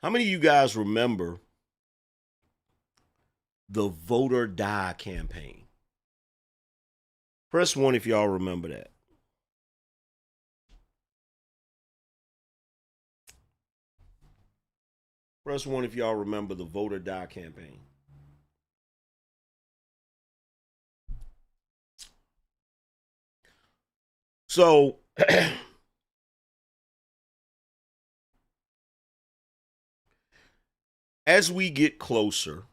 How many of you guys remember the Vote or Die campaign? Press 1 if y'all remember that. Press 1 if y'all remember the Vote or Die campaign. So, as we get closer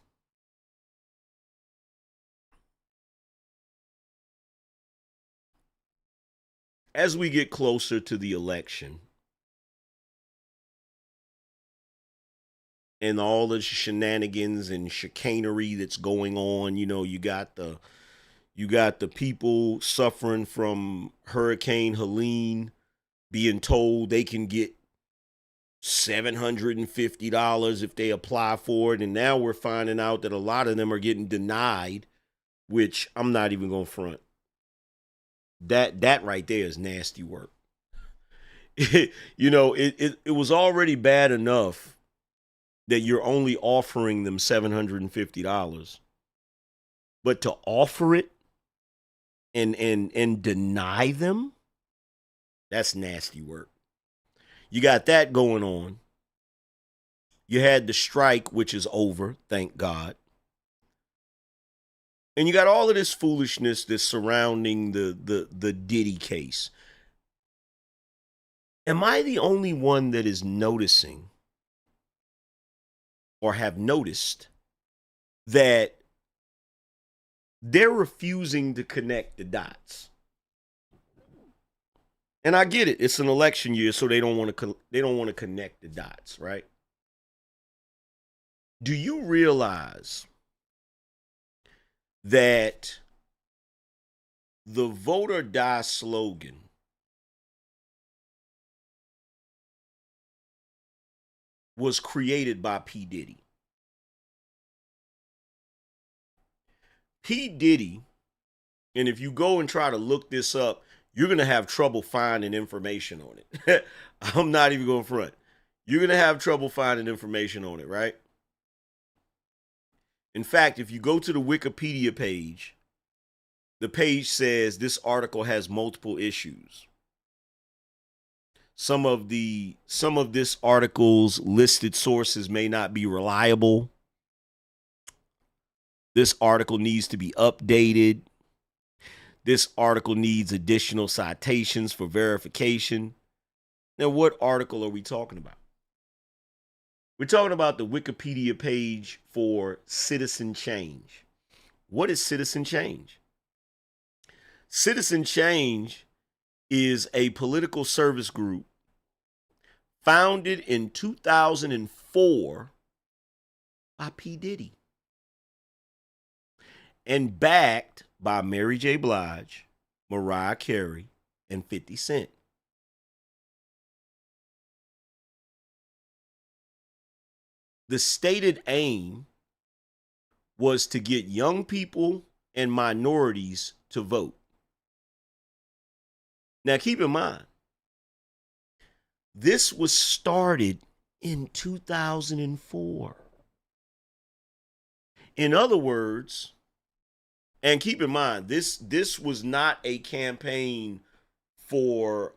to the election and all the shenanigans and chicanery that's going on, you got the people suffering from Hurricane Helene being told they can get $750 if they apply for it, and now we're finding out that a lot of them are getting denied, which I'm not even gonna front. That right there is nasty work. It was already bad enough that you're only offering them $750, but to offer it and deny them, that's nasty work. You got that going on. You had the strike, which is over, thank God. And you got all of this foolishness that's surrounding the Diddy case. Am I the only one that is noticing or have noticed that they're refusing to connect the dots? And I get it; it's an election year, so they don't want to connect the dots, right? Do you realize that the Vote or Die slogan was created by P. Diddy? P. Diddy, and if you go and try to look this up, you're going to have trouble finding information on it. I'm not even going to front. You're going to have trouble finding information on it, right? In fact, if you go to the Wikipedia page, the page says this article has multiple issues. Some of this article's listed sources may not be reliable. This article needs to be updated. This article needs additional citations for verification. Now, what article are we talking about? We're talking about the Wikipedia page for Citizen Change. What is Citizen Change? Citizen Change is a political service group founded in 2004 by P. Diddy and backed by Mary J. Blige, Mariah Carey, and 50 Cent. The stated aim was to get young people and minorities to vote. Now, keep in mind, this was started in 2004. In other words, and keep in mind, this was not a campaign for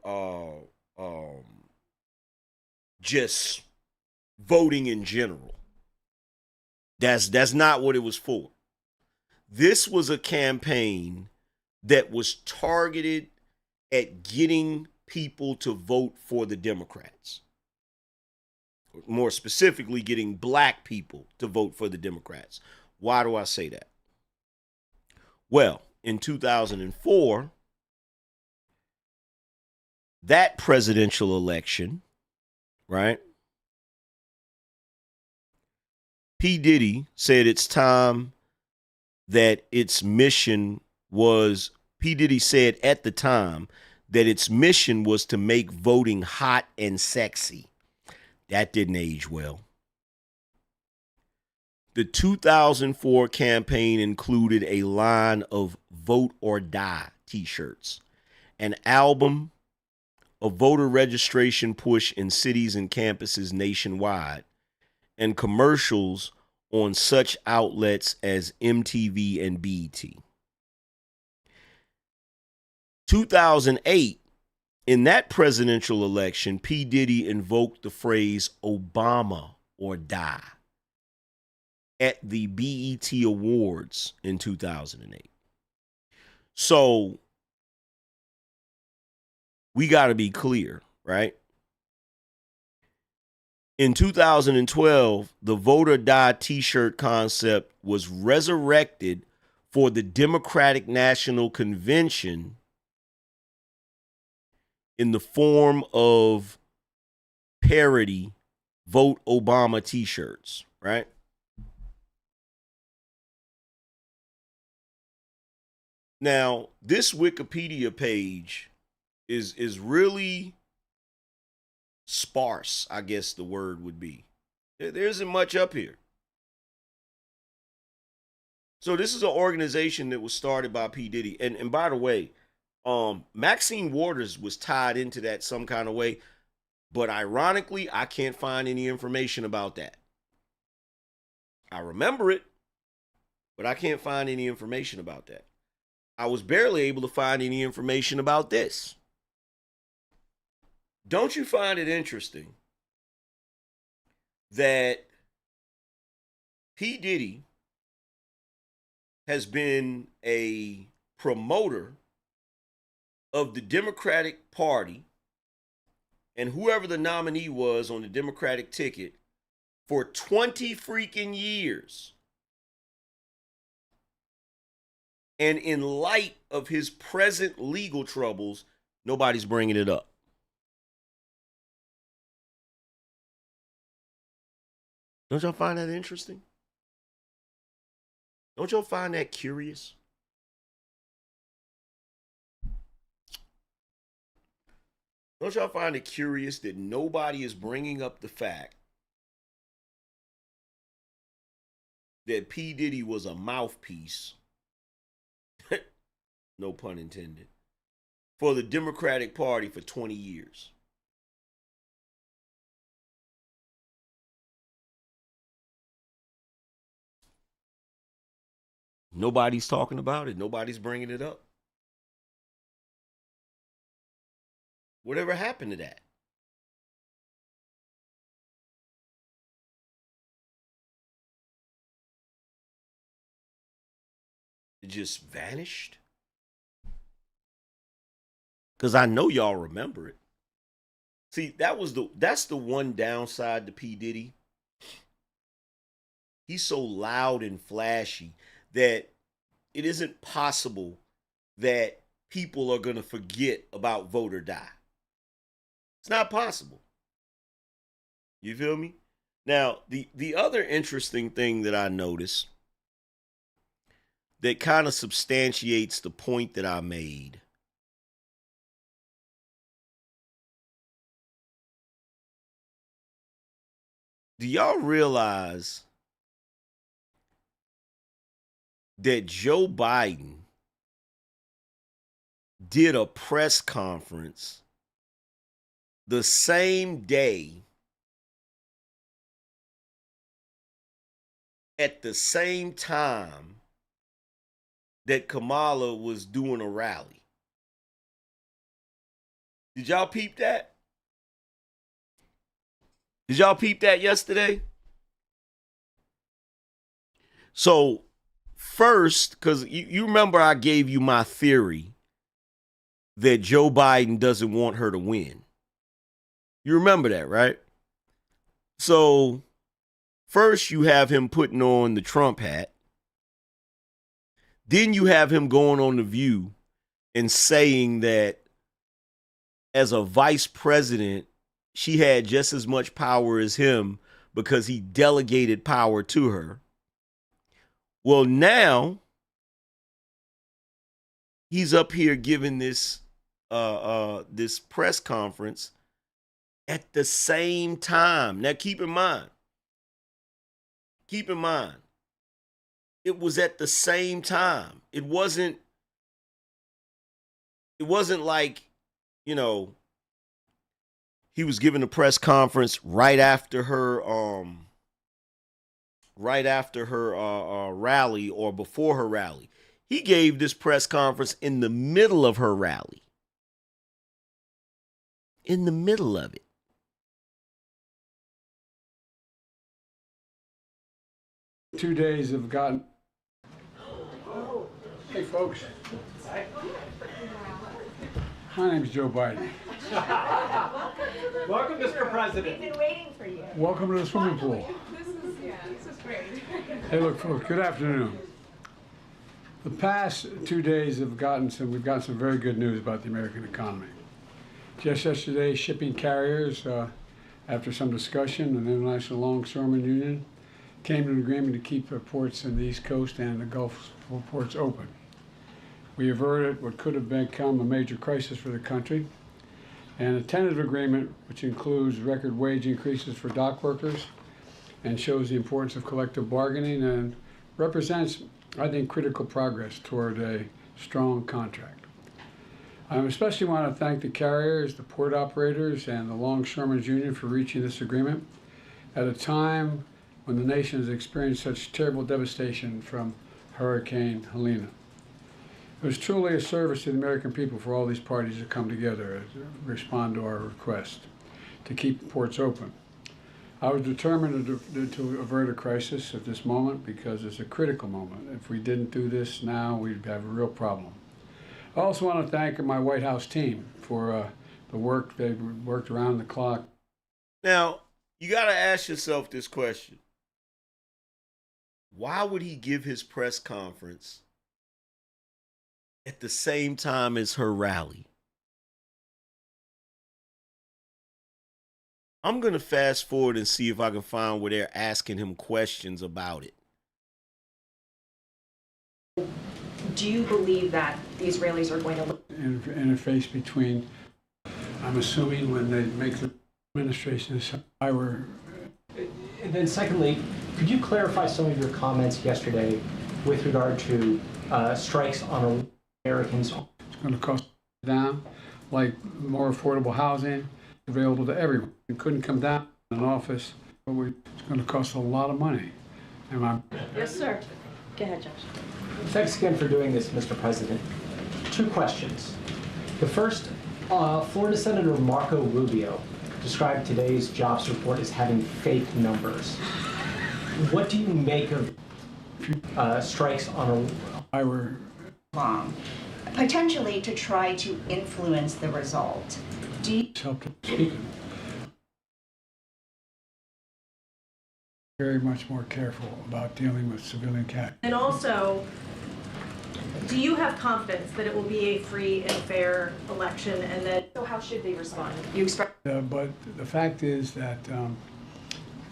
just voting in general. That's not what it was for. This was a campaign that was targeted at getting people to vote for the Democrats. More specifically, getting black people to vote for the Democrats. Why do I say that? Well, in 2004, that presidential election, right? P. Diddy said it's time that its mission was, P. Diddy said at the time that its mission was to make voting hot and sexy. That didn't age well. The 2004 campaign included a line of Vote or Die t-shirts, an album, a voter registration push in cities and campuses nationwide, and commercials on such outlets as MTV and BET. 2008, in that presidential election, P. Diddy invoked the phrase Obama or die at the BET Awards in 2008. So we got to be clear, right? In 2012, the Vote or Die t-shirt concept was resurrected for the Democratic National Convention in the form of parody Vote Obama t-shirts, right? Now, this Wikipedia page is really sparse, I guess the word would be. There isn't much up here. So this is an organization that was started by P. Diddy. And by the way, Maxine Waters was tied into that some kind of way. But ironically, I can't find any information about that. I remember it, but I can't find any information about that. I was barely able to find any information about this. Don't you find it interesting that P. Diddy has been a promoter of the Democratic Party and whoever the nominee was on the Democratic ticket for 20 freaking years? And in light of his present legal troubles, nobody's bringing it up. Don't y'all find that interesting? Don't y'all find that curious? Don't y'all find it curious that nobody is bringing up the fact that P. Diddy was a mouthpiece, no pun intended, for the Democratic Party for 20 years? Nobody's talking about it. Nobody's bringing it up. Whatever happened to that? It just vanished? Because I know y'all remember it. See, that's the one downside to P. Diddy. He's so loud and flashy that it isn't possible that people are going to forget about Vote or Die. It's not possible. You feel me? Now, the other interesting thing that I noticed that kind of substantiates the point that I made. Do y'all realize that Joe Biden did a press conference the same day at the same time that Kamala was doing a rally? Did y'all peep that? Did y'all peep that yesterday? So, first, because you remember I gave you my theory that Joe Biden doesn't want her to win. You remember that, right? So, first you have him putting on the Trump hat. Then you have him going on The View and saying that as a vice president, she had just as much power as him because he delegated power to her. Well, now he's up here giving this this press conference at the same time. Now keep in mind, it was at the same time. It wasn't like, you know, he was giving a press conference right after her right after her rally or before her rally. He gave this press conference in the middle of her rally. In the middle of it. Two days have gotten. Hey, folks. My name's Joe Biden. Welcome, Mr. President. We've been waiting for you. Welcome to the swimming pool. This is great. Hey, look, folks. Good afternoon. The past 2 days we've gotten some very good news about the American economy. Just yesterday, shipping carriers, after some discussion, an International Longshoremen Union came to an agreement to keep the ports in the East Coast and the Gulf ports open. We averted what could have become a major crisis for the country, and a tentative agreement which includes record wage increases for dock workers and shows the importance of collective bargaining and represents, I think, critical progress toward a strong contract. I especially want to thank the carriers, the port operators, and the Longshoremen's Union for reaching this agreement at a time when the nation has experienced such terrible devastation from Hurricane Helene. It was truly a service to the American people for all these parties to come together and respond to our request to keep ports open. I was determined to avert a crisis at this moment because it's a critical moment. If we didn't do this now, we'd have a real problem. I also want to thank my White House team for the work. They worked around the clock. Now, you got to ask yourself this question. Why would he give his press conference at the same time as her rally? I'm going to fast forward and see if I can find where they're asking him questions about it. Do you believe that the Israelis are going to Interface between, I'm assuming when they make the administration, I were. And then secondly, could you clarify some of your comments yesterday with regard to strikes on Americans? It's going to cost down, like more affordable housing available to everyone. You couldn't come down in an office, but it's going to cost a lot of money. Yes, sir. Go ahead, Josh. Thanks again for doing this, Mr. President. Two questions. The first, Florida Senator Marco Rubio described today's jobs report as having fake numbers. What do you make of strikes on long, potentially to try to influence the result? Do you very much more careful about dealing with civilian casualties. And also, do you have confidence that it will be a free and fair election and that... So how should they respond? You expect... But the fact is that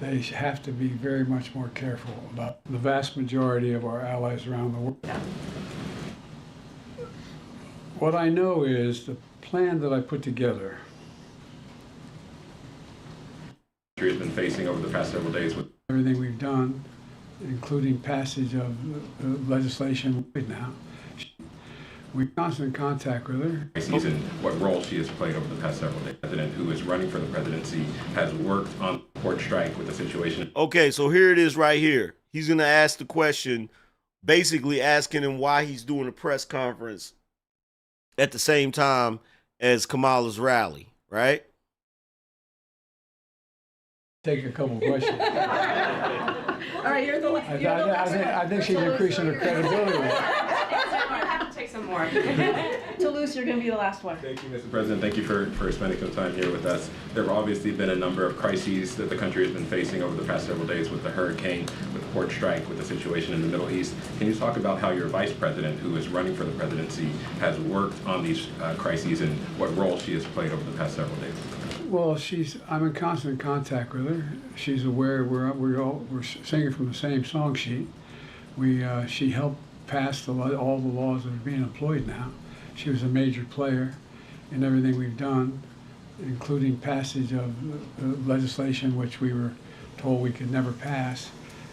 they have to be very much more careful about the vast majority of our allies around the world. Yeah. What I know is the plan that I put together. Has been facing over the past several days with Everything we've done, including passage of legislation right now. We're in constant contact with her. crises and what role she has played over the past several days. The president who is running for the presidency has worked on port strike with the situation. Okay, so here it is right here. He's going to ask the question, basically asking him why he's doing a press conference at the same time as Kamala's rally, right? Take a couple questions. All right, you're the last. I think she's increasing her credibility. You have to take some more. Toulouse, you're going to be the last one. Thank you, Mr. President. Thank you for spending some time here with us. There have obviously been a number of crises that the country has been facing over the past several days with the hurricane, with the port strike, with the situation in the Middle East. Can you talk about how your vice president, who is running for the presidency, has worked on these crises and what role she has played over the past several days? Well, I'm in constant contact with her. She's aware we're singing from the same song sheet. She helped pass all the laws that are being employed now. She was a major player in everything we've done, including passage of legislation which we were told we could never pass.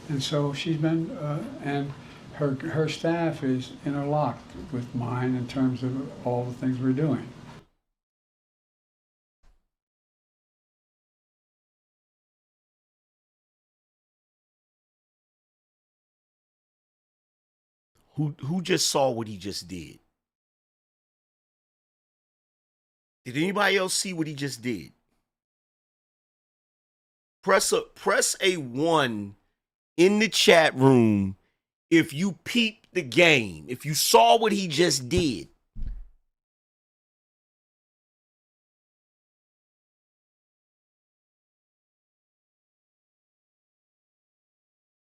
And so she's been, and her staff is interlocked with mine in terms of all the things we're doing. Who just saw what he just did? Did anybody else see what he just did? Press a 1 in the chat room if you peeped the game, if you saw what he just did.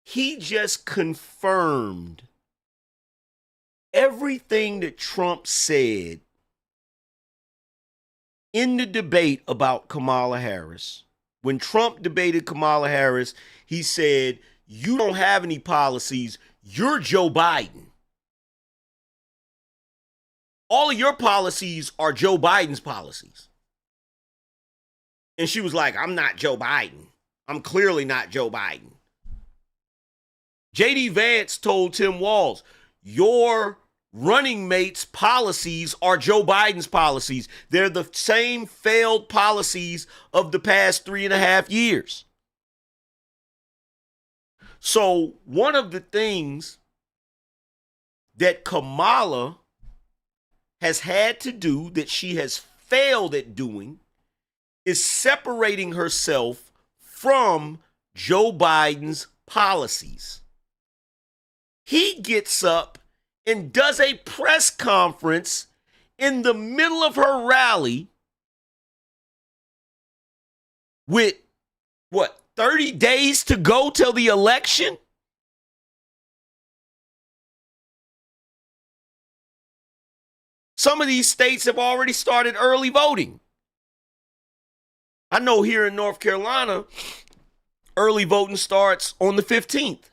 He just confirmed everything that Trump said in the debate about Kamala Harris. When Trump debated Kamala Harris, he said, "You don't have any policies. You're Joe Biden. All of your policies are Joe Biden's policies." And she was like, "I'm not Joe Biden. I'm clearly not Joe Biden." J.D. Vance told Tim Walz, "Your running mate's policies are Joe Biden's policies. They're the same failed policies of the past 3.5 years." So one of the things that Kamala has had to do, that she has failed at doing, is separating herself from Joe Biden's policies. He gets up and does a press conference in the middle of her rally with, 30 days to go till the election? Some of these states have already started early voting. I know here in North Carolina, early voting starts on the 15th.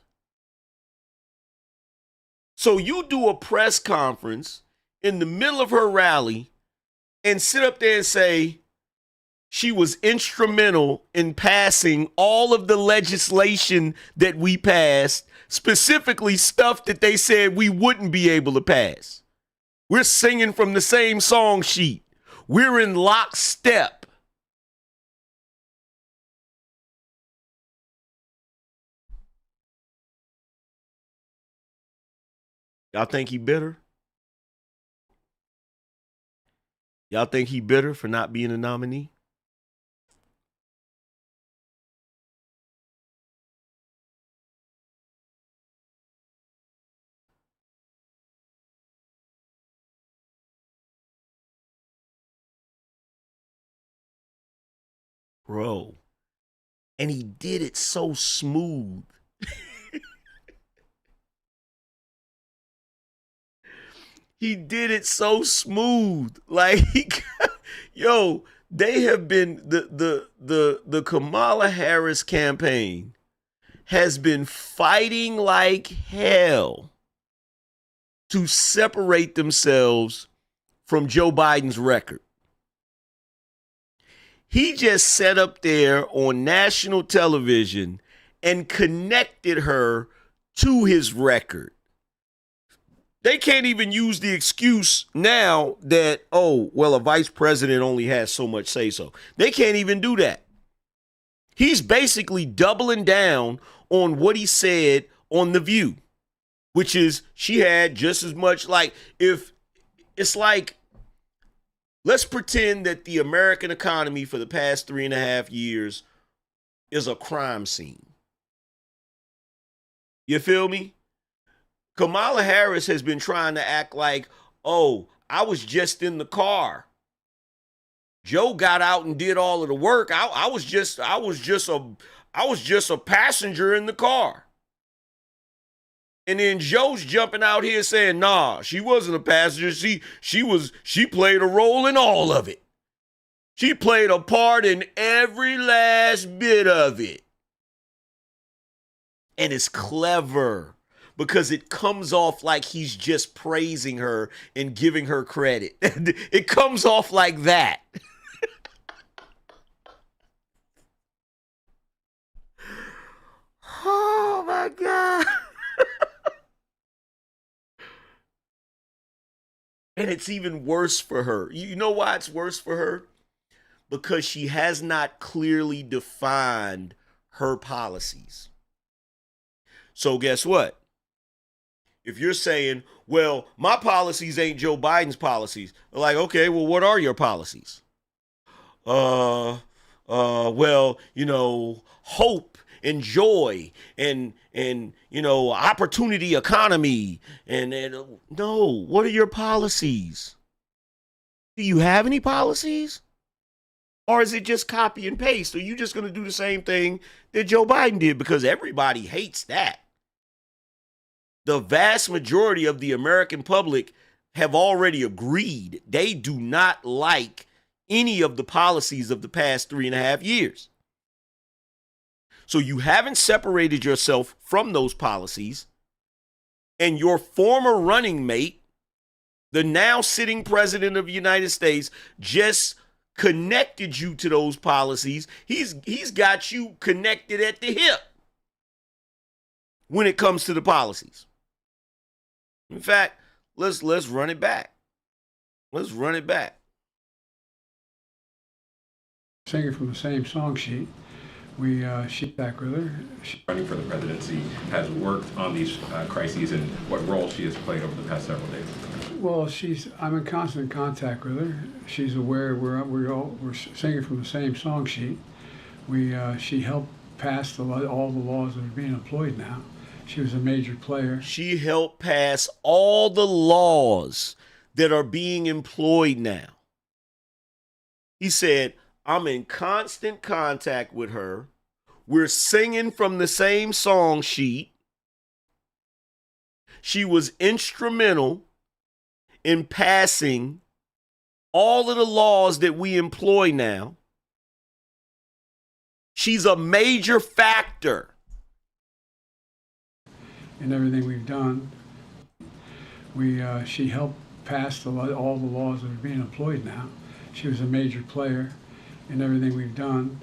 So you do a press conference in the middle of her rally and sit up there and say she was instrumental in passing all of the legislation that we passed, specifically stuff that they said we wouldn't be able to pass. We're singing from the same song sheet. We're in lockstep. Y'all think he bitter? Y'all think he bitter for not being a nominee? Bro. And he did it so smooth. He did it so smooth. Like, yo, they have been, the Kamala Harris campaign has been fighting like hell to separate themselves from Joe Biden's record. He just sat up there on national television and connected her to his record. They can't even use the excuse now that, oh, well, a vice president only has so much say-so. They can't even do that. He's basically doubling down on what he said on The View, which is she had just as much, like, if it's like, let's pretend that the American economy for the past 3.5 years is a crime scene. You feel me? Kamala Harris has been trying to act like, oh, I was just in the car. Joe got out and did all of the work. I was just a passenger in the car. And then Joe's jumping out here saying, nah, she wasn't a passenger. She played a role in all of it. She played a part in every last bit of it. And it's clever because it comes off like he's just praising her and giving her credit. It comes off like that. Oh my God. And it's even worse for her. You know why it's worse for her? Because she has not clearly defined her policies. So guess what? if you're saying, well, my policies ain't Joe Biden's policies, like, okay, well, what are your policies? Well, hope and joy and opportunity economy and no, what are your policies? Do you have any policies? Or is it just copy and paste? Are you just going to do the same thing that Joe Biden did? Because everybody hates that. The vast majority of the American public have already agreed they do not like any of the policies of the past 3.5 years. So you haven't separated yourself from those policies, and your former running mate, the now sitting president of the United States, just connected you to those policies. He's got you connected at the hip when it comes to the policies. In fact, let's run it back. Let's run it back. Singing from the same song sheet. We sheet back with her. Running for the presidency has worked on these crises and what role she has played over the past several days. Well, I'm in constant contact with her. She's aware we're singing from the same song sheet. She helped pass all the laws that are being employed now. She was a major player. She helped pass all the laws that are being employed now. He said, I'm in constant contact with her. We're singing from the same song sheet. She was instrumental in passing all of the laws that we employ now. She's a major factor in everything we've done. She helped pass all the laws that are being employed now. She was a major player in everything we've done,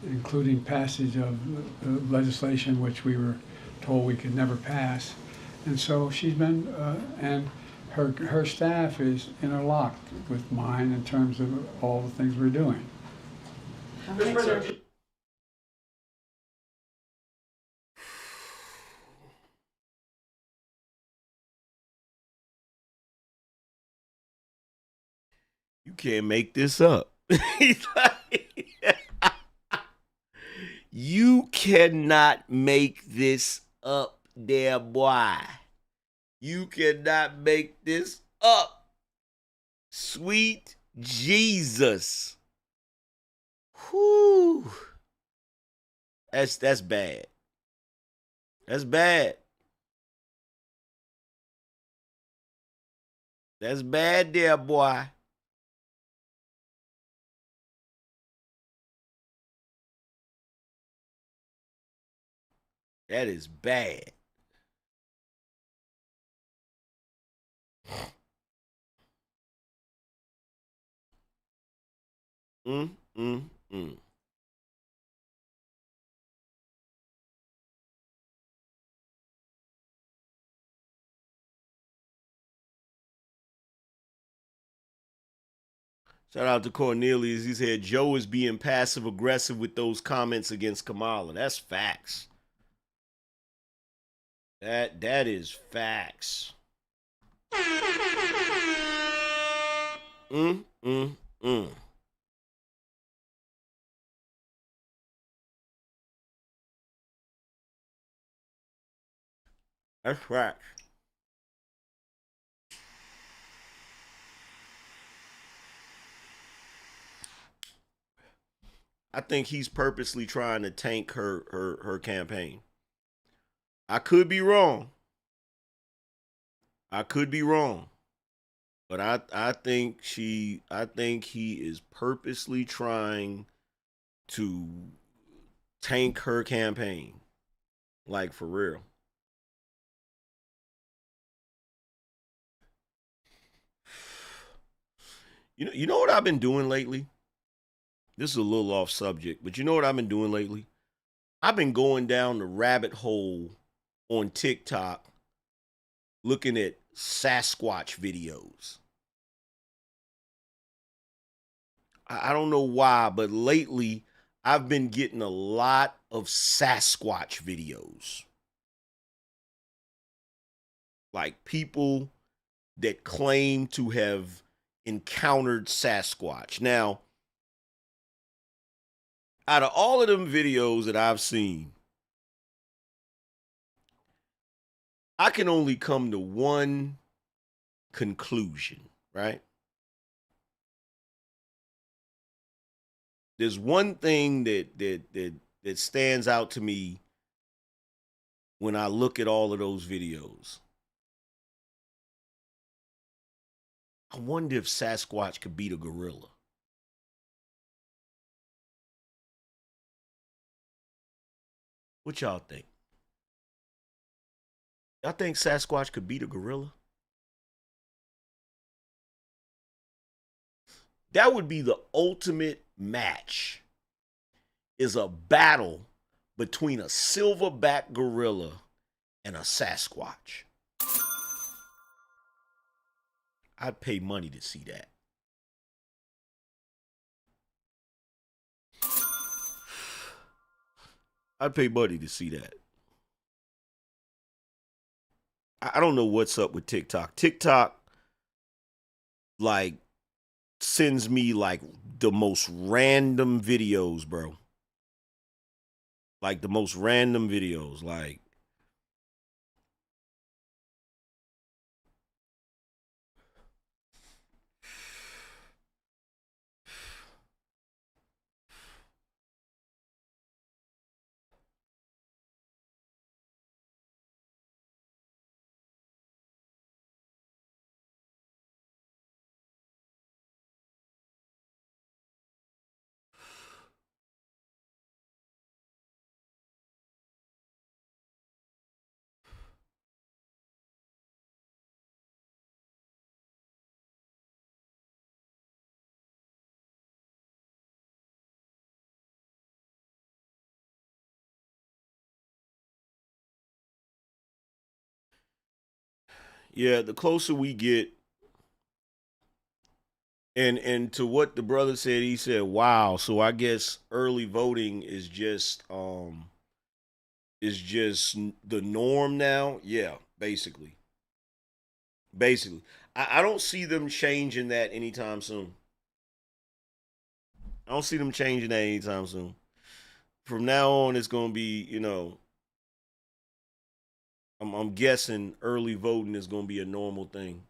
including passage of legislation which we were told we could never pass. And so she's been, and her staff is interlocked with mine in terms of all the things we're doing. You can't make this up. You cannot make this up there, boy. You cannot make this up. Sweet Jesus. Whew. That's bad. That's bad. That's bad there, boy. That is bad. Mm. Shout out to Cornelius. He said Joe is being passive aggressive with those comments against Kamala. That's facts. That is facts. That's facts. I think he's purposely trying to tank her campaign. I could be wrong. But I think he is purposely trying to tank her campaign. Like, for real. You know what I've been doing lately? This is a little off subject, but you know what I've been doing lately? I've been going down the rabbit hole on TikTok looking at Sasquatch videos. I don't know why, but lately I've been getting a lot of Sasquatch videos. like people that claim to have encountered Sasquatch. Now, out of all of them videos that I've seen, I can only come to one conclusion, right? There's one thing that stands out to me when I look at all of those videos. I wonder if Sasquatch could beat a gorilla. What y'all think? Y'all think Sasquatch could beat a gorilla? That would be the ultimate match. Is a battle between a silverback gorilla and a Sasquatch. I'd pay money to see that. I'd pay money to see that. I don't know what's up with TikTok. TikTok, like, sends me, like, the most random videos, bro. Like, the most random videos. Like, yeah, the closer we get, and to what the brother said, he said, "Wow." So I guess early voting is just the norm now. Yeah, basically. Basically, I don't see them changing that anytime soon. I don't see them changing that anytime soon. From now on, it's gonna be, I'm guessing early voting is gonna be a normal thing.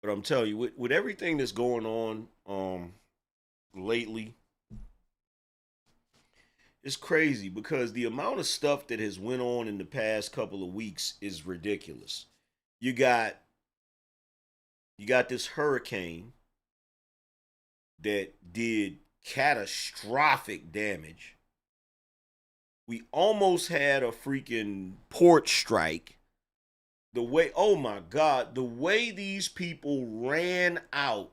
But I'm telling you, with everything that's going on lately, it's crazy because the amount of stuff that has went on in the past couple of weeks is ridiculous. You got this hurricane that did catastrophic damage. We almost had a freaking port strike. The way, oh my God, the way these people ran out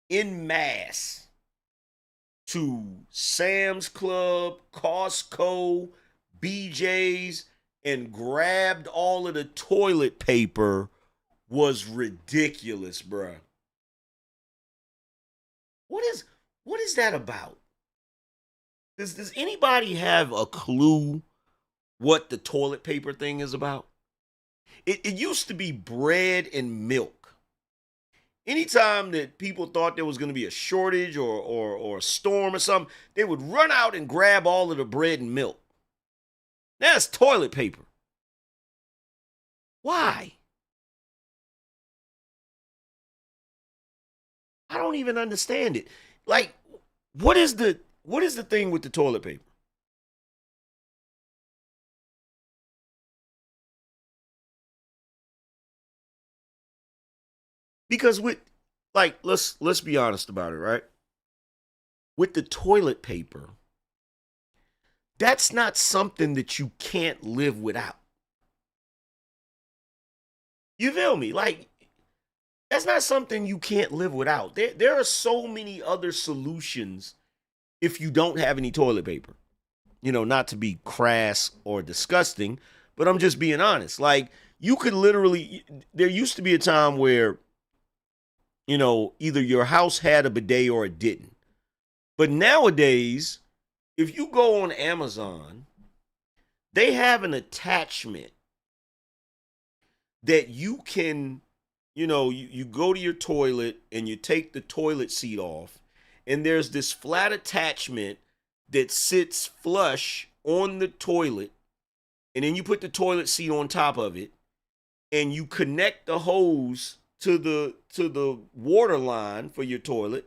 in mass to Sam's Club, Costco, BJ's, and grabbed all of the toilet paper was ridiculous, bruh. What is that about? Does anybody have a clue what the toilet paper thing is about? It used to be bread and milk. Anytime that people thought there was going to be a shortage or a storm or something, they would run out and grab all of the bread and milk. Now it's toilet paper. Why? I don't even understand it. Like, what is the thing with the toilet paper? Because let's be honest about it, right? With the toilet paper, that's not something that you can't live without. You feel me? Like, that's not something you can't live without. There are so many other solutions if you don't have any toilet paper. Not to be crass or disgusting, but I'm just being honest. Like, you could literally, there used to be a time where either your house had a bidet or it didn't. But nowadays, if you go on Amazon, they have an attachment that you can, you go to your toilet and you take the toilet seat off, and there's this flat attachment that sits flush on the toilet, and then you put the toilet seat on top of it, and you connect the hose to the water line for your toilet,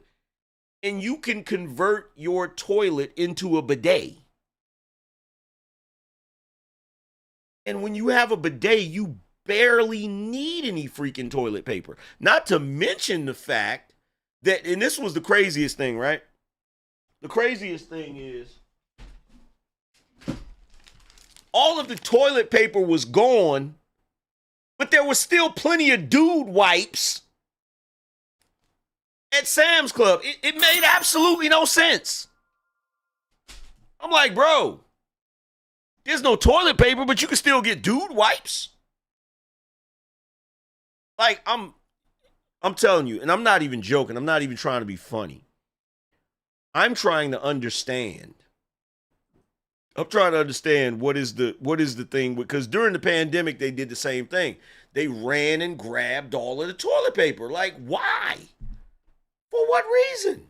and you can convert your toilet into a bidet. And when you have a bidet, you barely need any freaking toilet paper. Not to mention the fact that, and this was the craziest thing, right? The craziest thing is all of the toilet paper was gone, but there was still plenty of dude wipes at Sam's Club. It made absolutely no sense. I'm like, bro, there's no toilet paper, but you can still get dude wipes. Like, I'm telling you, and I'm not even joking. I'm not even trying to be funny. I'm trying to understand. I'm trying to understand what is the thing, because during the pandemic they did the same thing. They ran and grabbed all of the toilet paper. Like, why? For what reason?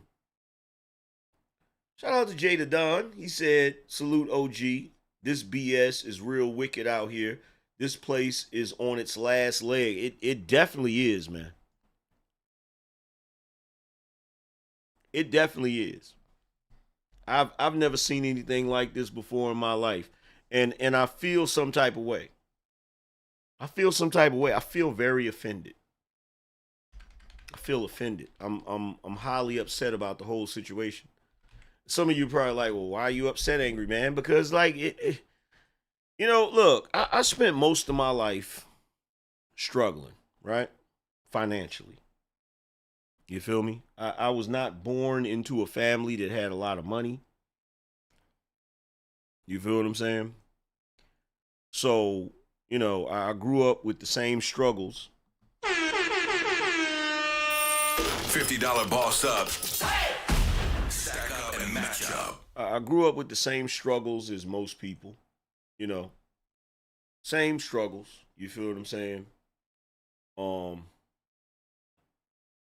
Shout out to Jada Don. He said, salute OG. This BS is real wicked out here. This place is on its last leg. It definitely is, man. It definitely is. I've never seen anything like this before in my life. And I feel some type of way. I feel very offended. I feel offended. I'm highly upset about the whole situation. Some of you probably like, well, why are you upset, Angryman? Because like look, I spent most of my life struggling, right? Financially. You feel me? I was not born into a family that had a lot of money. You feel what I'm saying? So, I grew up with the same struggles. $50 boss up. Stack up and match up. I grew up with the same struggles as most people. Same struggles. You feel what I'm saying?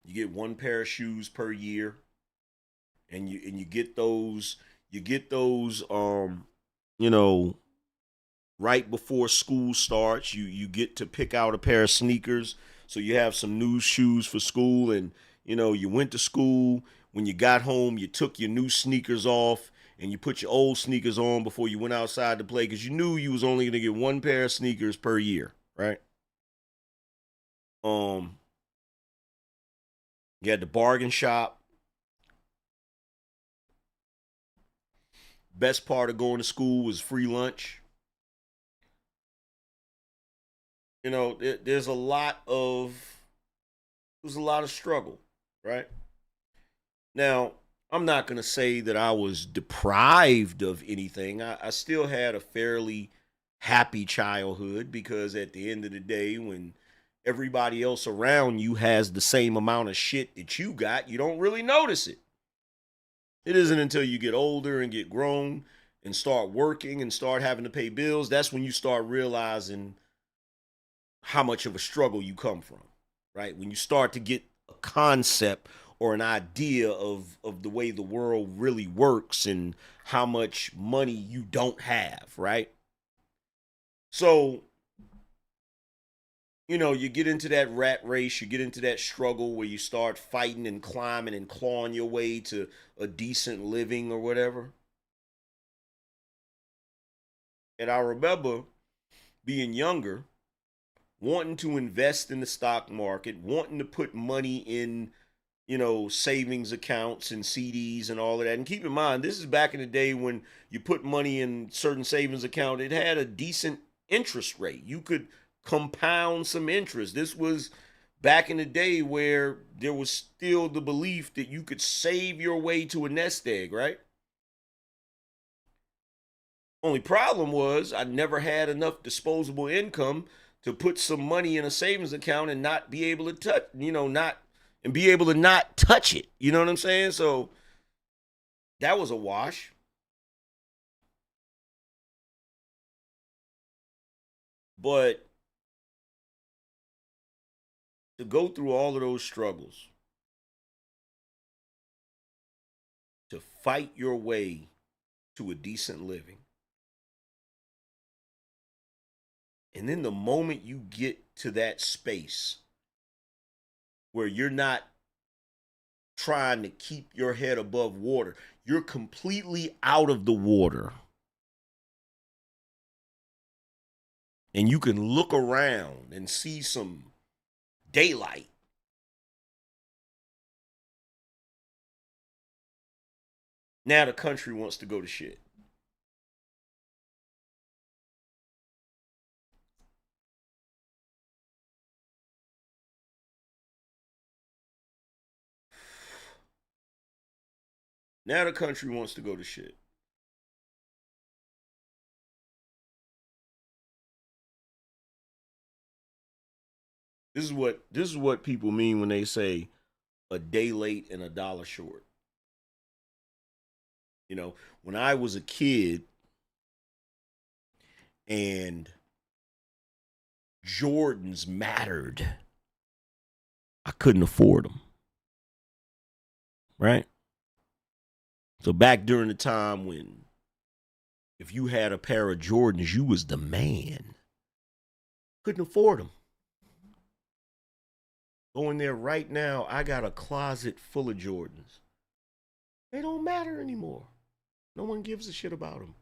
You get one pair of shoes per year, and you get those right before school starts. You get to pick out a pair of sneakers, so you have some new shoes for school. And you went to school. When you got home, you took your new sneakers off and you put your old sneakers on before you went outside to play, because you knew you was only going to get one pair of sneakers per year, right? You had the bargain shop. Best part of going to school was free lunch. There's a lot of struggle, right? Now, I'm not going to say that I was deprived of anything. I still had a fairly happy childhood, because at the end of the day, when everybody else around you has the same amount of shit that you got, you don't really notice it. It isn't until you get older and get grown and start working and start having to pay bills, that's when you start realizing how much of a struggle you come from, right? When you start to get a concept or an idea of the way the world really works and how much money you don't have, right? So, you get into that rat race, you get into that struggle where you start fighting and climbing and clawing your way to a decent living or whatever. And I remember being younger, wanting to invest in the stock market, wanting to put money in, savings accounts and CDs and all of that. And keep in mind, this is back in the day when you put money in certain savings account, it had a decent interest rate. You could compound some interest. This was back in the day where there was still the belief that you could save your way to a nest egg, right? Only problem was I never had enough disposable income to put some money in a savings account and not be able to touch, not and be able to not touch it. You know what I'm saying? So that was a wash. But to go through all of those struggles, to fight your way to a decent living, and then the moment you get to that space where you're not trying to keep your head above water, you're completely out of the water. And you can look around and see some daylight. Now the country wants to go to shit. Now the country wants to go to shit. This is what people mean when they say a day late and a dollar short. You know, when I was a kid and Jordans mattered, I couldn't afford them. Right? So back during the time when if you had a pair of Jordans, you was the man. Couldn't afford them. Going there right now, I got a closet full of Jordans. They don't matter anymore. No one gives a shit about them.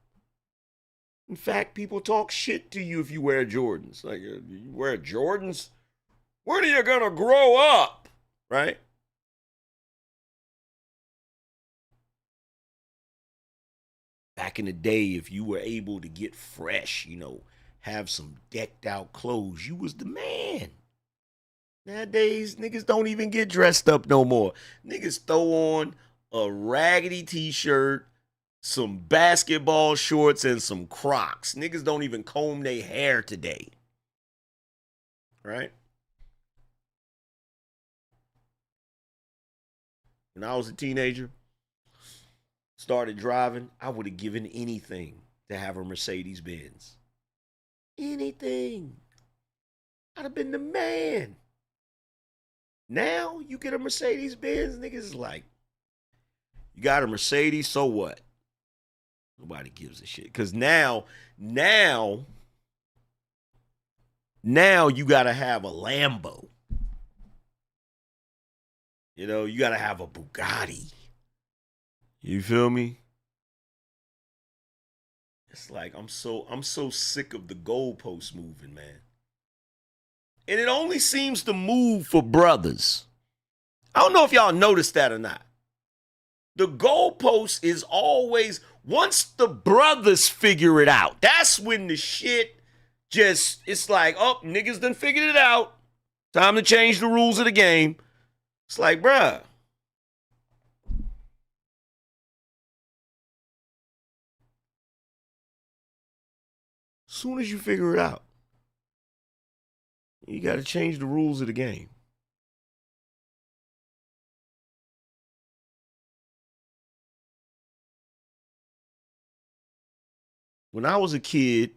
In fact, people talk shit to you if you wear Jordans. Like, you wear Jordans? When are you gonna grow up? Right? Back in the day, if you were able to get fresh, you know, have some decked out clothes, you was the man. Nowadays, niggas don't even get dressed up no more. Niggas throw on a raggedy t-shirt, some basketball shorts, and some Crocs. Niggas don't even comb their hair today. Right? When I was a teenager, started driving, I would have given anything to have a Mercedes Benz. Anything. I'd have been the man. Now you get a Mercedes Benz, niggas is like, you got a Mercedes, so what? Nobody gives a shit. Because now you gotta have a Lambo. You know, you gotta have a Bugatti. You feel me? It's like I'm so sick of the goalpost moving, man. And it only seems to move for brothers. I don't know if y'all noticed that or not. The goalpost is always, once the brothers figure it out, that's when the shit just, it's like, oh, niggas done figured it out. Time to change the rules of the game. It's like, bruh. As soon as you figure it out, you got to change the rules of the game. When I was a kid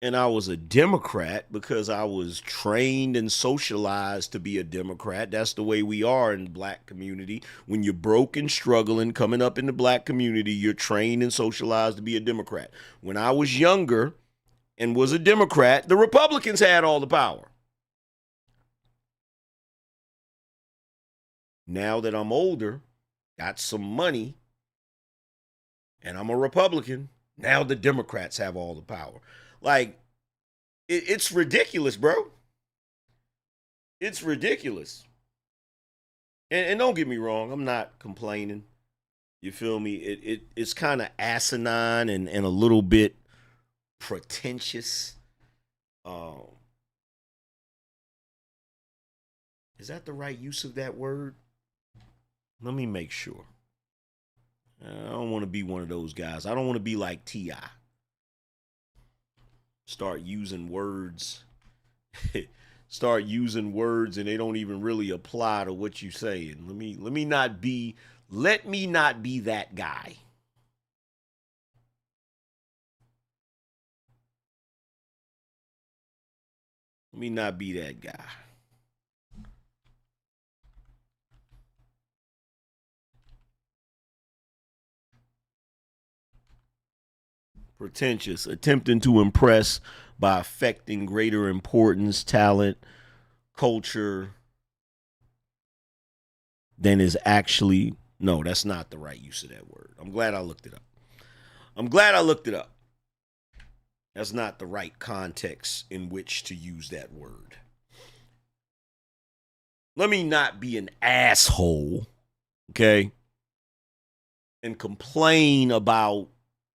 and I was a Democrat because I was trained and socialized to be a Democrat, that's the way we are in the black community. When you're broke and struggling, coming up in the black community, you're trained and socialized to be a Democrat. When I was younger and was a Democrat, the Republicans had all the power. Now that I'm older, got some money, and I'm a Republican, now the Democrats have all the power. Like, it's ridiculous, bro. It's ridiculous. And don't get me wrong, I'm not complaining. You feel me? It's kind of asinine and a little bit pretentious. Is that the right use of that word? Let me make sure. I don't want to be one of those guys. I don't want to be like T.I. Start using words start using words and they don't even really apply to what you say. And let me not be that guy. Let me not be that guy. Pretentious, attempting to impress by affecting greater importance, talent, culture than is actually. No, that's not the right use of that word. I'm glad I looked it up. That's not the right context in which to use that word. Let me not be an asshole, okay? And complain about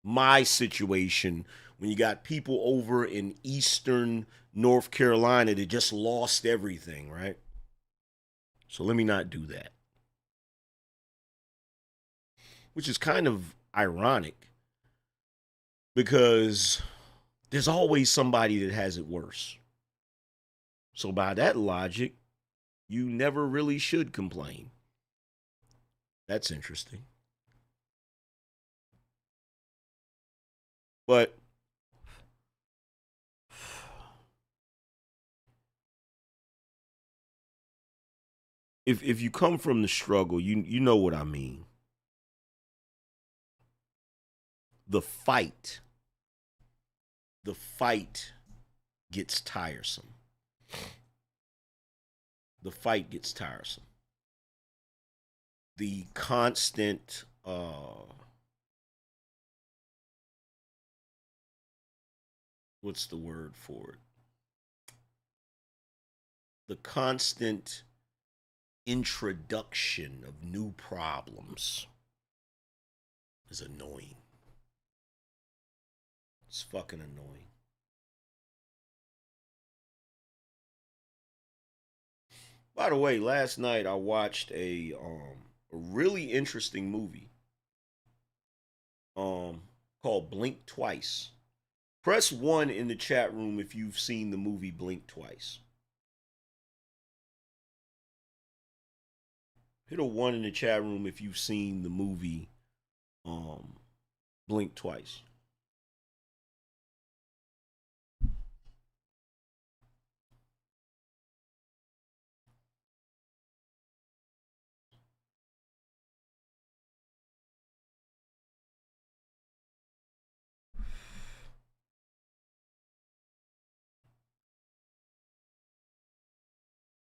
my situation when you got people over in eastern North Carolina that just lost everything, right? So let me not do that. Which is kind of ironic because there's always somebody that has it worse. So by that logic, you never really should complain. That's interesting. But if you come from the struggle, you know what I mean. The fight gets tiresome. The fight gets tiresome. The constant what's the word for it? The constant introduction of new problems is annoying. It's fucking annoying. By the way, last night I watched a really interesting movie called Blink Twice. Press 1 in the chat room if you've seen the movie Blink Twice. Hit a 1 in the chat room if you've seen the movie Blink Twice.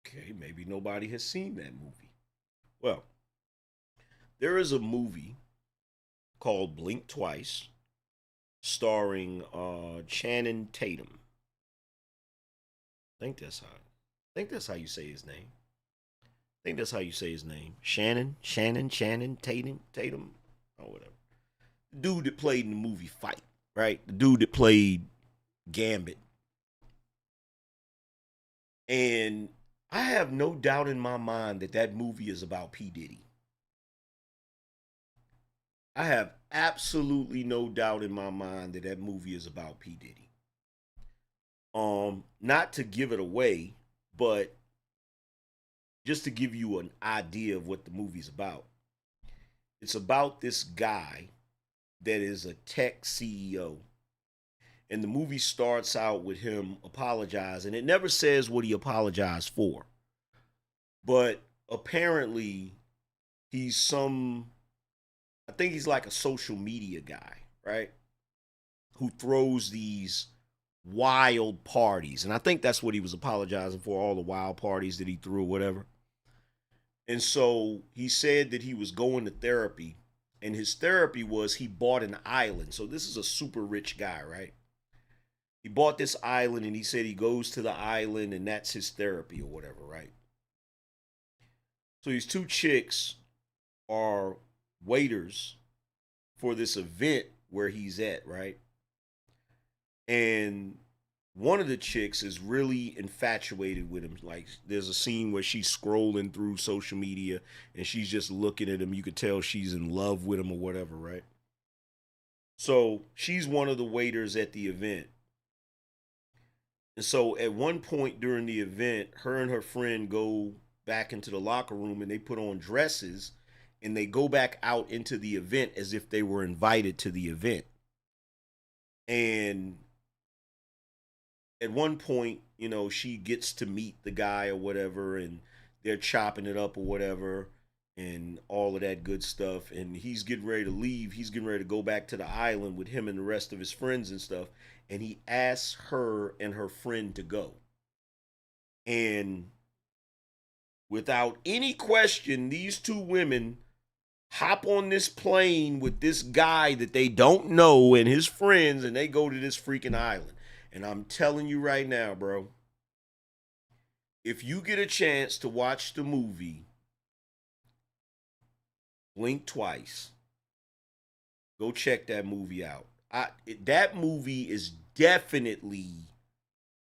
Okay, maybe nobody has seen that movie. Well, there is a movie called Blink Twice starring Channing Tatum. I think that's how you say his name. Tatum, or whatever. The dude that played in the movie Fight, right? The dude that played Gambit. And I have no doubt in my mind that movie is about P. Diddy. I have absolutely no doubt in my mind that movie is about P. Diddy. Not to give it away, but just to give you an idea of what the movie's about. It's about this guy that is a tech CEO. And the movie starts out with him apologizing. It never says what he apologized for. But apparently I think he's like a social media guy, right? Who throws these wild parties. And I think that's what he was apologizing for, all the wild parties that he threw or whatever. And so he said that he was going to therapy. And his therapy was he bought an island. So this is a super rich guy, right? He bought this island and he said he goes to the island and that's his therapy or whatever, right? So these two chicks are waiters for this event where he's at, right? And one of the chicks is really infatuated with him. Like there's a scene where she's scrolling through social media and she's just looking at him. You could tell she's in love with him or whatever, right? So she's one of the waiters at the event. And so at one point during the event, her and her friend go back into the locker room and they put on dresses and they go back out into the event as if they were invited to the event. And at one point, you know, she gets to meet the guy or whatever, and they're chopping it up or whatever, and all of that good stuff. And he's getting ready to leave. He's getting ready to go back to the island with him and the rest of his friends and stuff. And he asks her and her friend to go. And without any question, these two women hop on this plane with this guy that they don't know and his friends, and they go to this freaking island. And I'm telling you right now, bro, if you get a chance to watch the movie, blink twice. Go check that movie out. That movie is definitely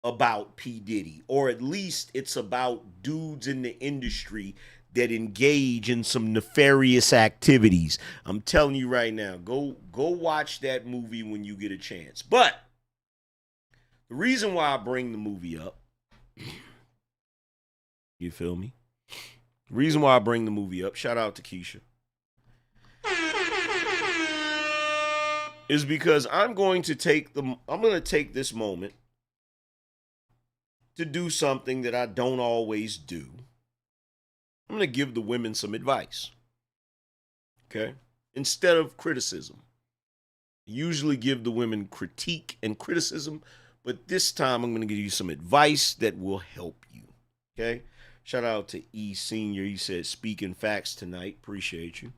about P. Diddy, or at least it's about dudes in the industry that engage in some nefarious activities. I'm telling you right now, go watch that movie when you get a chance. But the reason why I bring the movie up, you feel me? The reason why I bring the movie up, shout out to Keisha, is because I'm going to take this moment to do something that I don't always do. I'm going to give the women some advice. Okay? Instead of criticism. I usually give the women critique and criticism, but this time I'm going to give you some advice that will help you. Okay? Shout out to E Senior. He said, speaking facts tonight. Appreciate you.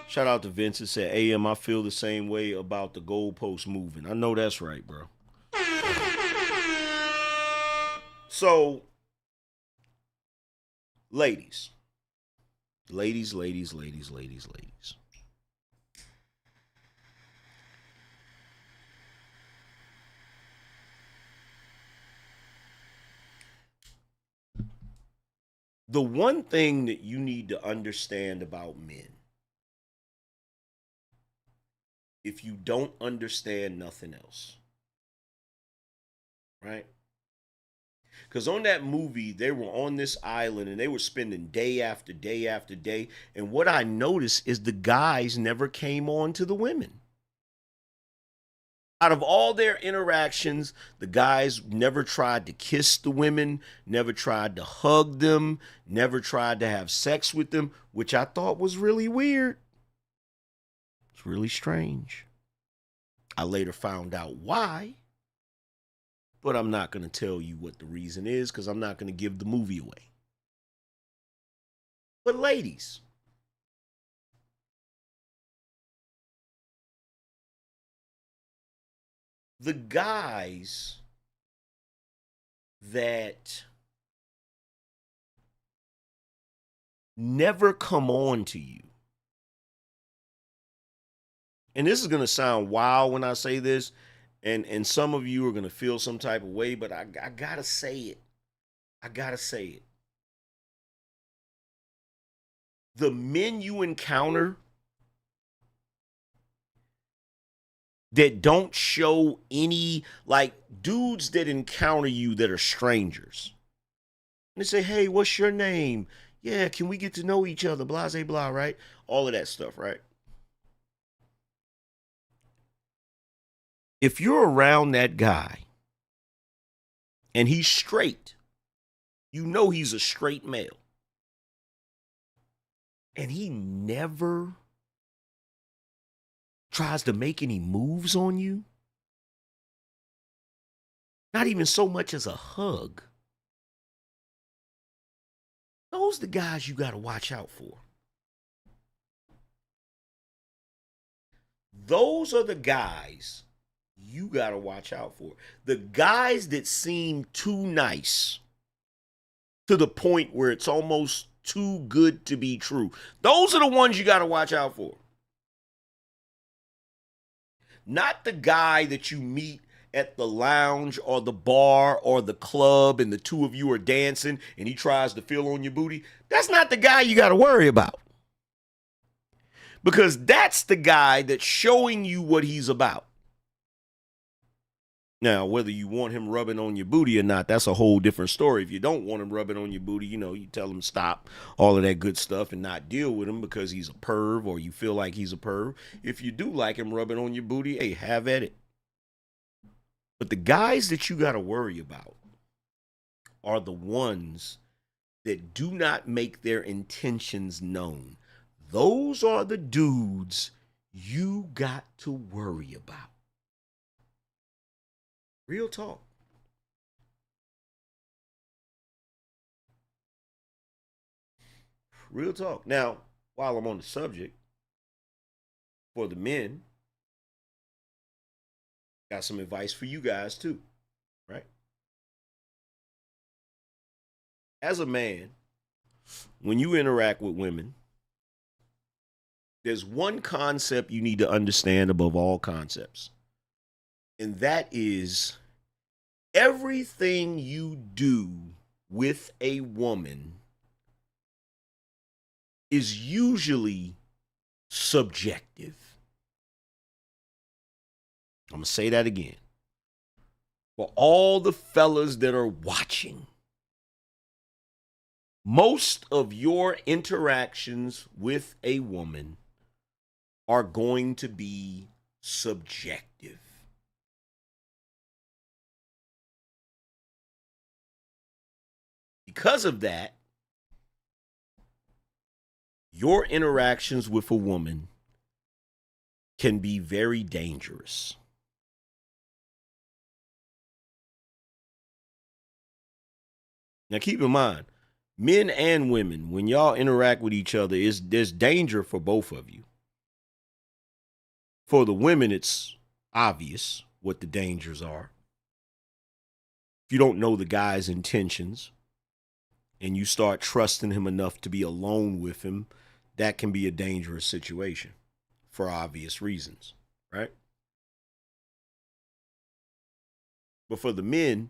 Shout out to Vincent. Said, AM, I feel the same way about the goalpost moving. I know that's right, bro. So, ladies. The one thing that you need to understand about men, if you don't understand nothing else, right? Because on that movie, they were on this island and they were spending day after day after day. And what I noticed is the guys never came on to the women. Out of all their interactions, the guys never tried to kiss the women, never tried to hug them, never tried to have sex with them, which I thought was really weird. It's really strange. I later found out why, but I'm not going to tell you what the reason is because I'm not going to give the movie away. But ladies, the guys that never come on to you, and this is going to sound wild when I say this, and some of you are going to feel some type of way, but I got to say it. I got to say it. The men you encounter that don't show any, like dudes that encounter you that are strangers. And they say, hey, what's your name? Yeah, can we get to know each other? Blah, blah, blah, right? All of that stuff, right? If you're around that guy and he's straight, you know he's a straight male, and he never tries to make any moves on you, not even so much as a hug, those are the guys you got to watch out for. Those are the guys you got to watch out for. The guys that seem too nice to the point where it's almost too good to be true. Those are the ones you got to watch out for. Not the guy that you meet at the lounge or the bar or the club and the two of you are dancing and he tries to feel on your booty. That's not the guy you got to worry about. Because that's the guy that's showing you what he's about. Now, whether you want him rubbing on your booty or not, that's a whole different story. If you don't want him rubbing on your booty, you tell him stop all of that good stuff and not deal with him because he's a perv or you feel like he's a perv. If you do like him rubbing on your booty, hey, have at it. But the guys that you got to worry about are the ones that do not make their intentions known. Those are the dudes you got to worry about. Real talk. Real talk. Now, while I'm on the subject, for the men, got some advice for you guys too, right? As a man, when you interact with women, there's one concept you need to understand above all concepts. And that is everything you do with a woman is usually subjective. I'm going to say that again. For all the fellas that are watching, most of your interactions with a woman are going to be subjective. Because of that, your interactions with a woman can be very dangerous. Now keep in mind, men and women, when y'all interact with each other, there's danger for both of you. For the women, it's obvious what the dangers are. If you don't know the guy's intentions and you start trusting him enough to be alone with him, that can be a dangerous situation for obvious reasons, right? But for the men,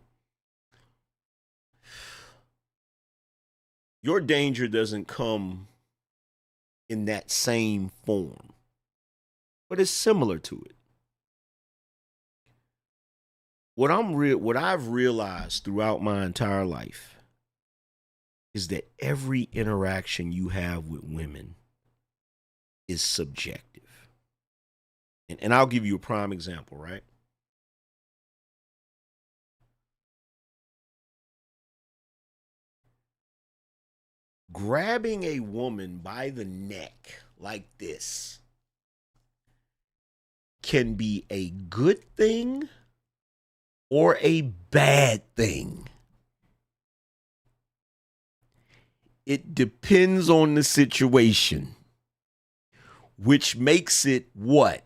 your danger doesn't come in that same form, but it's similar to it. What I've realized throughout my entire life is that every interaction you have with women is subjective. And I'll give you a prime example, right? Grabbing a woman by the neck like this can be a good thing or a bad thing. It depends on the situation, which makes it what?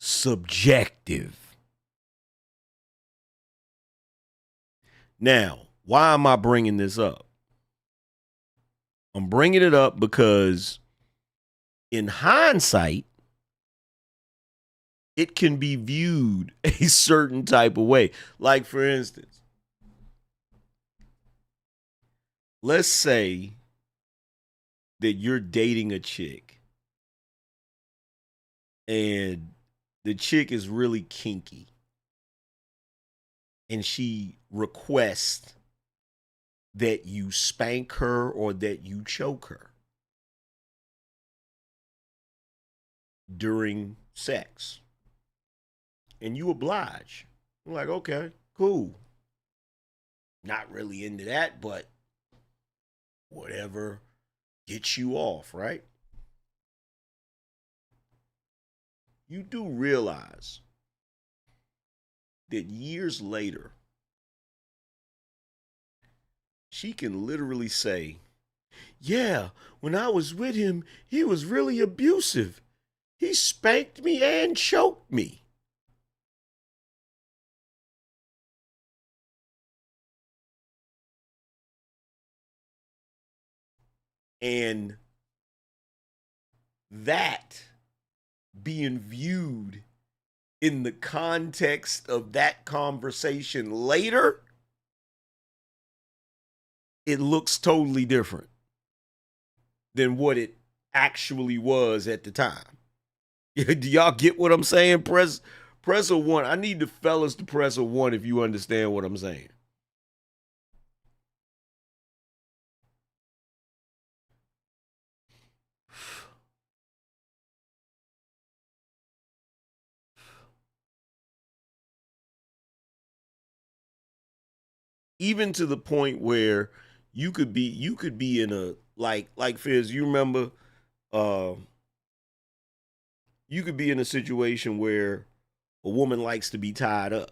Subjective. Now, why am I bringing this up? I'm bringing it up because in hindsight, it can be viewed a certain type of way. Like, for instance, let's say that you're dating a chick and the chick is really kinky and she requests that you spank her or that you choke her during sex. And you oblige. I'm like, okay, cool. Not really into that, but whatever gets you off, right? You do realize that years later, she can literally say, yeah, when I was with him, he was really abusive. He spanked me and choked me. And that being viewed in the context of that conversation later, it looks totally different than what it actually was at the time. Do y'all get what I'm saying, Press a 1. I need the fellas to press a 1 if you understand what I'm saying. Even to the point where you could be in a like Fizz, you remember uh you could be in a situation where a woman likes to be tied up.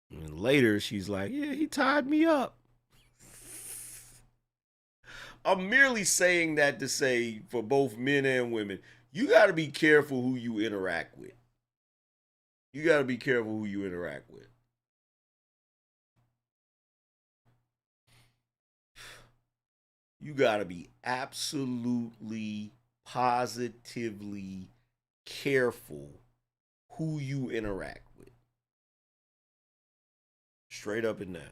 And later she's like, yeah, he tied me up. I'm merely saying that to say for both men and women, you got to be careful who you interact with. You got to be careful who you interact with. You got to be absolutely, positively careful who you interact with. Straight up and down.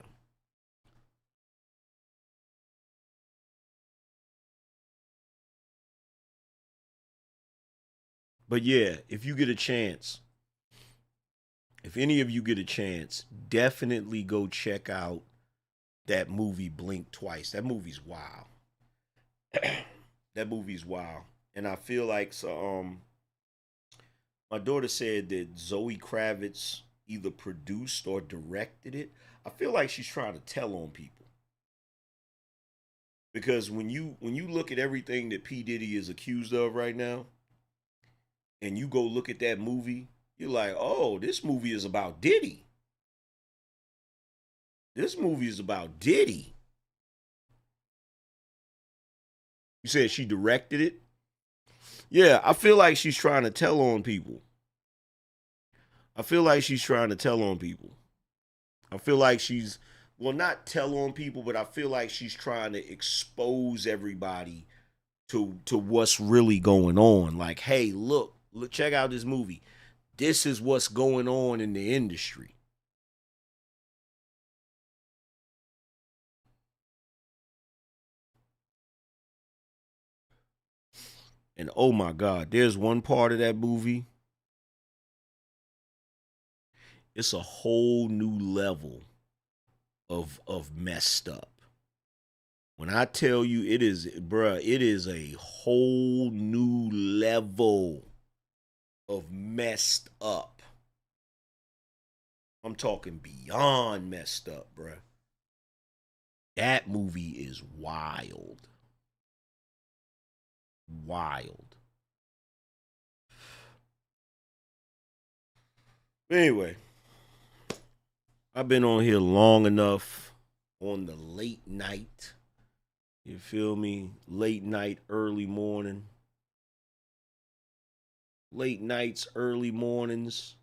But yeah, if you get a chance, if any of you get a chance, definitely go check out that movie Blink Twice. That movie's wild. That movie's wild. And I feel like my daughter said that Zoe Kravitz either produced or directed it. I feel like she's trying to tell on people. Because when you look at everything that P. Diddy is accused of right now, and you go look at that movie, you're like, oh, this movie is about Diddy. This movie is about Diddy. You said she directed it? Yeah, I feel like she's trying to tell on people. I feel like she's trying to tell on people. I feel like she's, well, not tell on people, but I feel like she's trying to expose everybody to what's really going on. Like, hey, look, check out this movie. This is what's going on in the industry. And oh my God, there's one part of that movie. It's a whole new level of messed up. When I tell you it is, bruh, it is a whole new level of messed up. I'm talking beyond messed up, bruh. That movie is wild. Wild. Anyway, I've been on here long enough on the late night. You feel me? Late night, early morning. Late nights, early mornings.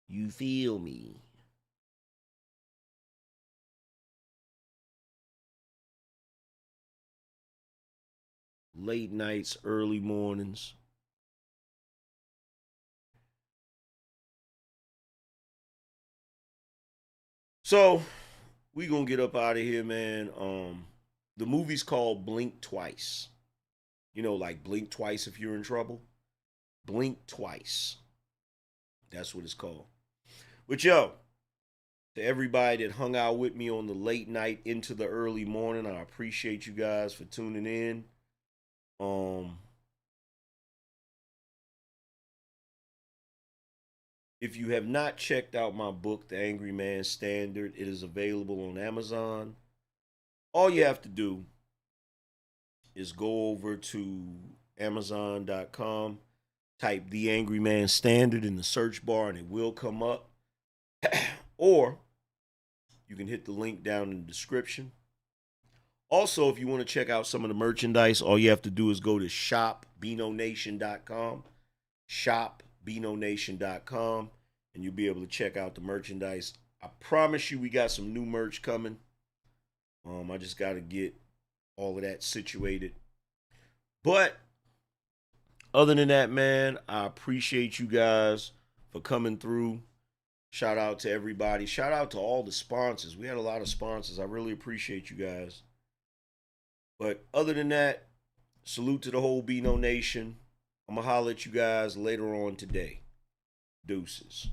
You feel me? Late nights, early mornings. So, we gonna get up out of here, man. The movie's called Blink Twice. You know, like blink twice if you're in trouble. Blink Twice. That's what it's called. But yo, to everybody that hung out with me on the late night into the early morning, I appreciate you guys for tuning in. If you have not checked out my book, The Angryman Standard, it is available on Amazon. All you have to do is go over to Amazon.com, type The Angryman Standard in the search bar, and it will come up. Or you can hit the link down in the description. Also, if you want to check out some of the merchandise, all you have to do is go to shop.BINONation.com. Shop.BINONation.com, and you'll be able to check out the merchandise. I promise you we got some new merch coming. I just got to get all of that situated. But other than that, man, I appreciate you guys for coming through. Shout out to everybody. Shout out to all the sponsors. We had a lot of sponsors. I really appreciate you guys. But other than that, salute to the whole BINO Nation. I'm going to holler at you guys later on today. Deuces.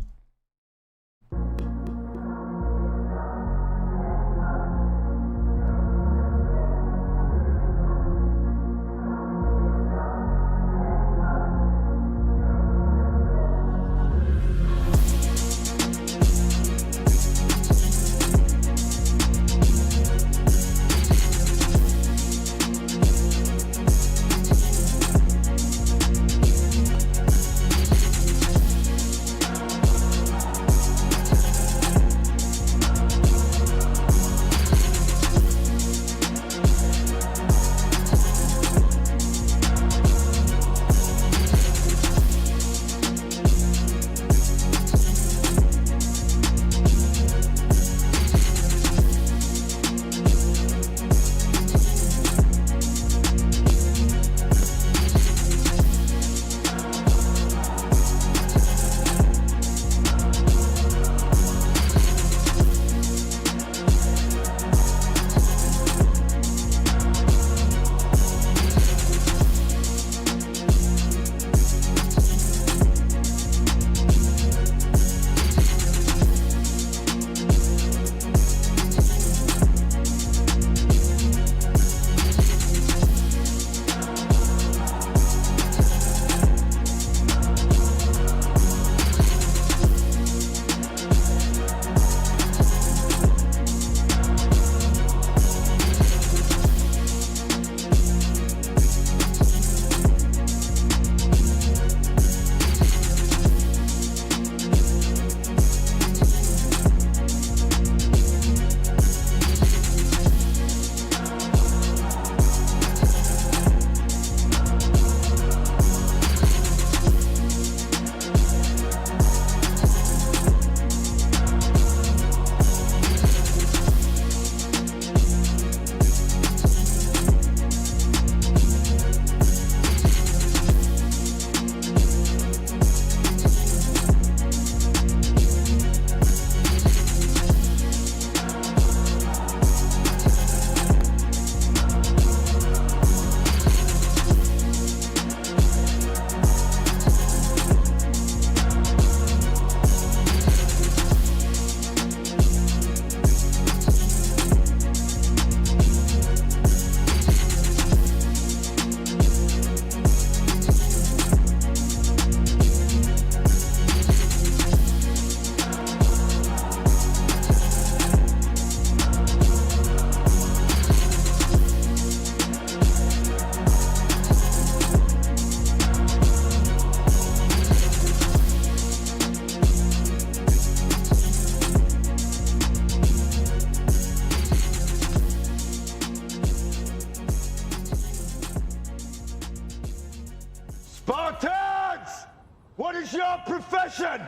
Spartans! What is your profession?